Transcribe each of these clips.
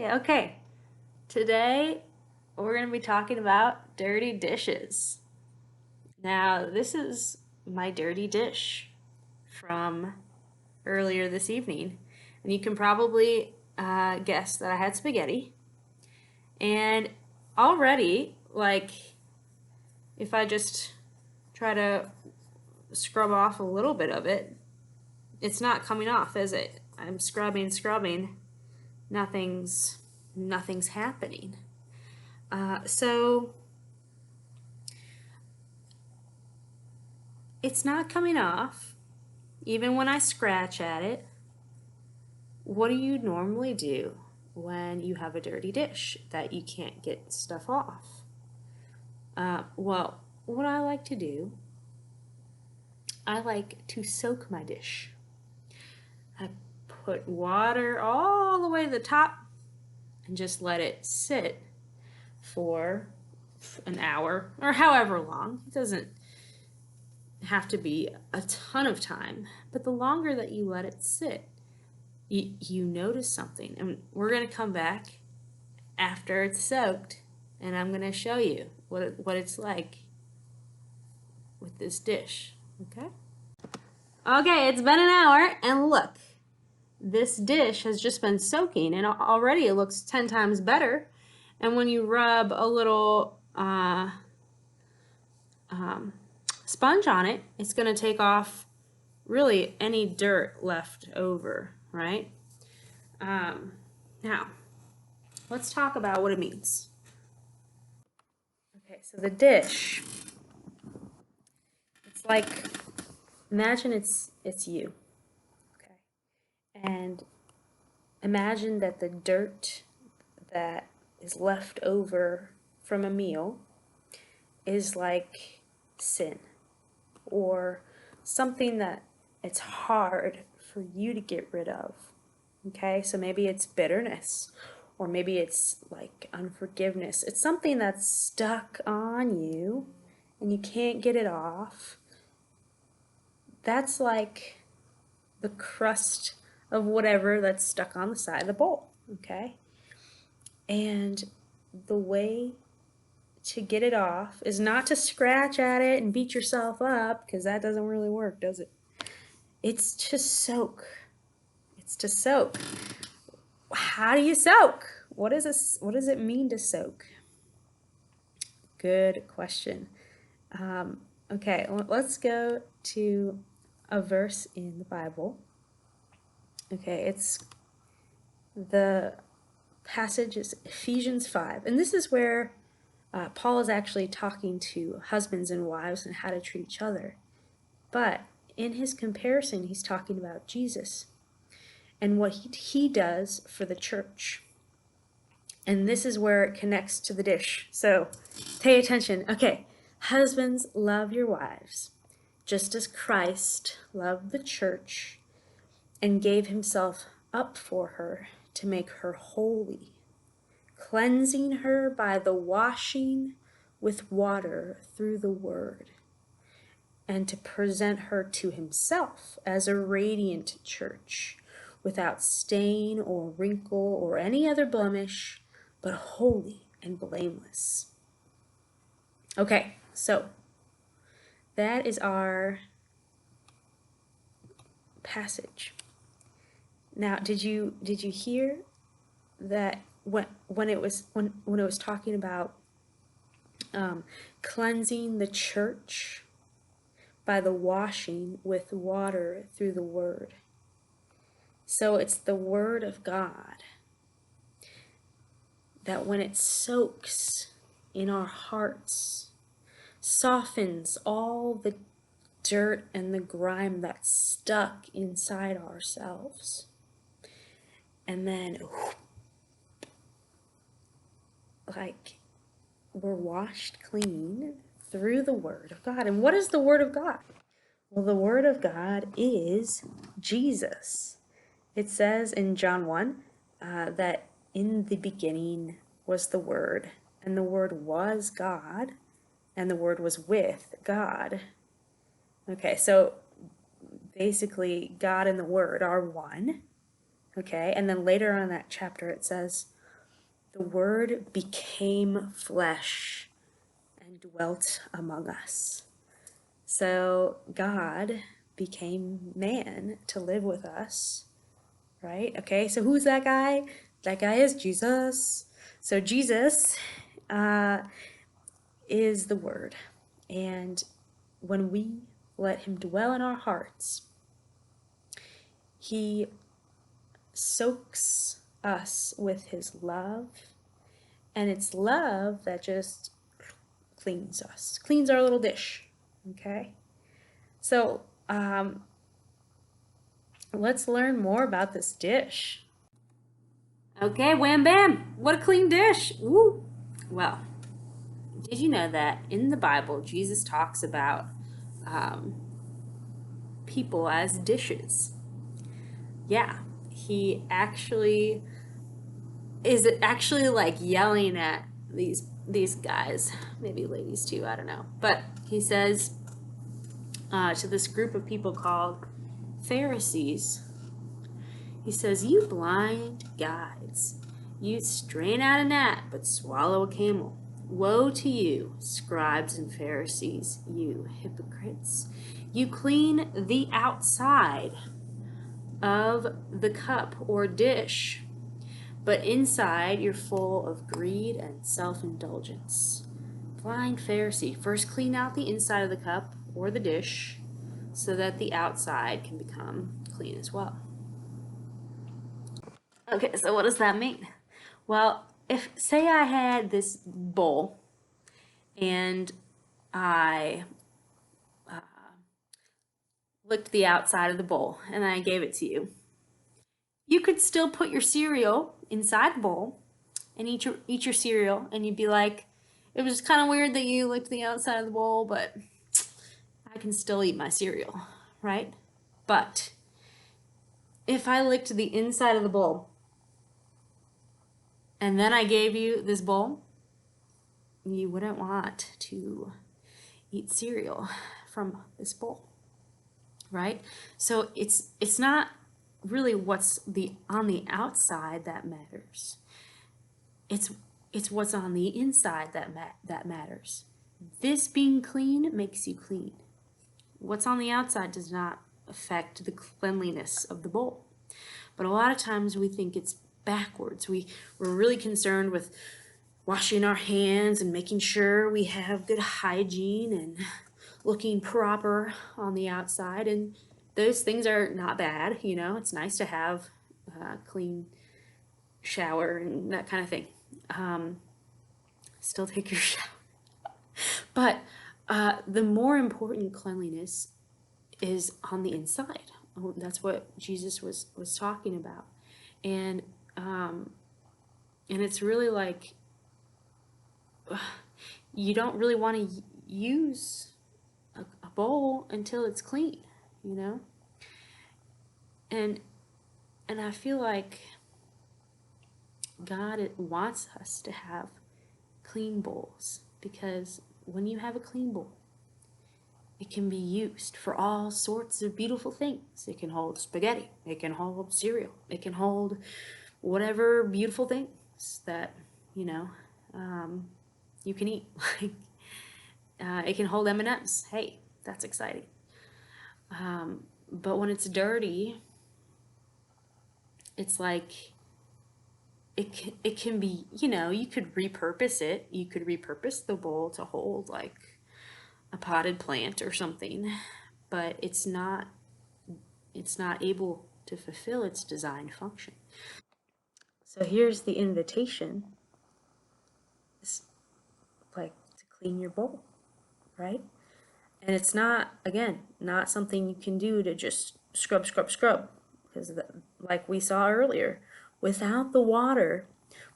Yay! Okay, today we're going to be talking about dirty dishes. Now, this is my dirty dish from earlier this evening. And you can probably guess that I had spaghetti. And already, if I just try to scrub off a little bit of it, it's not coming off, is it? I'm scrubbing. Nothing's happening. So it's not coming off, even when I scratch at it. What do you normally do when you have a dirty dish that you can't get stuff off? Well, what I like to do, I like to soak my dish. I put water all the way to the top and just let it sit for an hour or however long. It doesn't have to be a ton of time, but the longer that you let it sit, you notice something. And we're going to come back after it's soaked, and I'm going to show you what it's like with this dish. Okay, it's been an hour, and look, this dish has just been soaking, and already it looks 10 times better. And when you rub a little sponge on it, it's going to take off really any dirt left over, right? Now, let's talk about what it means. Okay, so the dish, it's like, imagine it's you, okay? And imagine that the dirt that is left over from a meal is like sin, or something that it's hard for you to get rid of. Okay, so maybe it's bitterness, or maybe it's like unforgiveness. It's something that's stuck on you and you can't get it off. That's like the crust of whatever that's stuck on the side of the bowl, okay? And the way to get it off is not to scratch at it and beat yourself up, because that doesn't really work, does it? It's to soak. It's to soak. How do you soak? What does it mean to soak? Good question. Okay, let's go to a verse in the Bible. Okay, it's the passage is Ephesians 5, and this is where Paul is actually talking to husbands and wives and how to treat each other. But in his comparison, he's talking about Jesus and what he does for the church. And this is where it connects to the dish. So pay attention. Okay, husbands, love your wives, just as Christ loved the church and gave himself up for her to make her holy, cleansing her by the washing with water through the word, and to present her to himself as a radiant church, without stain or wrinkle or any other blemish, but holy and blameless. Okay, so that is our passage. Now, did you hear that when it was talking about cleansing the church by the washing with water through the word? So it's the word of God that when it soaks in our hearts, softens all the dirt and the grime that's stuck inside ourselves. And then, like, we're washed clean through the Word of God. And what is the Word of God? Well, the Word of God is Jesus. It says in John 1 that in the beginning was the Word, and the Word was God, and the Word was with God. Okay, so basically God and the Word are one. Okay, and then later on in that chapter it says, the Word became flesh and dwelt among us. So God became man to live with us, right? Okay, so who's that guy? That guy is Jesus. So Jesus is the Word. And when we let him dwell in our hearts, he soaks us with his love. And it's love that just cleans us, cleans our little dish. Okay? So let's learn more about this dish. Okay, wham bam! What a clean dish! Woo! Well, did you know that in the Bible, Jesus talks about people as dishes? Yeah, he actually is actually like yelling at these guys, maybe ladies too, I don't know. But he says to this group of people called Pharisees, he says, "You blind guides, you strain out a gnat but swallow a camel. Woe to you, scribes and Pharisees, you hypocrites! You clean the outside of the cup or dish, but inside you're full of greed and self-indulgence. Blind Pharisee, first clean out the inside of the cup or the dish so that the outside can become clean as well." Okay, so what does that mean? Well, if, say I had this bowl and I licked the outside of the bowl and I gave it to you, you could still put your cereal inside the bowl and eat your cereal, and you'd be like, it was kind of weird that you licked the outside of the bowl, but I can still eat my cereal, right? But if I licked the inside of the bowl and then I gave you this bowl, you wouldn't want to eat cereal from this bowl, right? So it's not really what's on the outside that matters. It's what's on the inside that matters. This being clean makes you clean. What's on the outside does not affect the cleanliness of the bowl. But a lot of times we think it's backwards. We're really concerned with washing our hands and making sure we have good hygiene and looking proper on the outside. And those things are not bad, you know. It's nice to have a clean shower and that kind of thing. Still take your shower. But the more important cleanliness is on the inside. That's what Jesus was talking about. And it's really like you don't really want to use a bowl until it's clean, you know? And I feel like God wants us to have clean bowls, because when you have a clean bowl, it can be used for all sorts of beautiful things. It can hold spaghetti, it can hold cereal, it can hold whatever beautiful things that, you know, you can eat. Like it can hold M&Ms. Hey, that's exciting. But when it's dirty, it's like it can be, you know, you could repurpose it. You could repurpose the bowl to hold like a potted plant or something, but it's not able to fulfill its design function. So here's the invitation. It's like to clean your bowl, right? And it's not, again, not something you can do to just scrub, because like we saw earlier, without the water,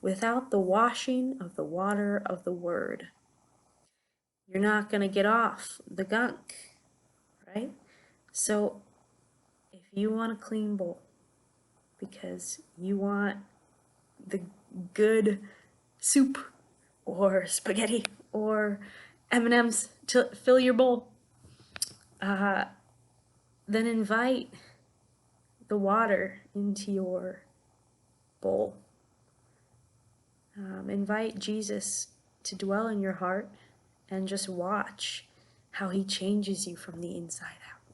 without the washing of the water of the Word, you're not going to get off the gunk, right? So if you want a clean bowl because you want the good soup or spaghetti or M&Ms to fill your bowl, then invite the water into your bowl. invite Jesus to dwell in your heart and just watch how he changes you from the inside out.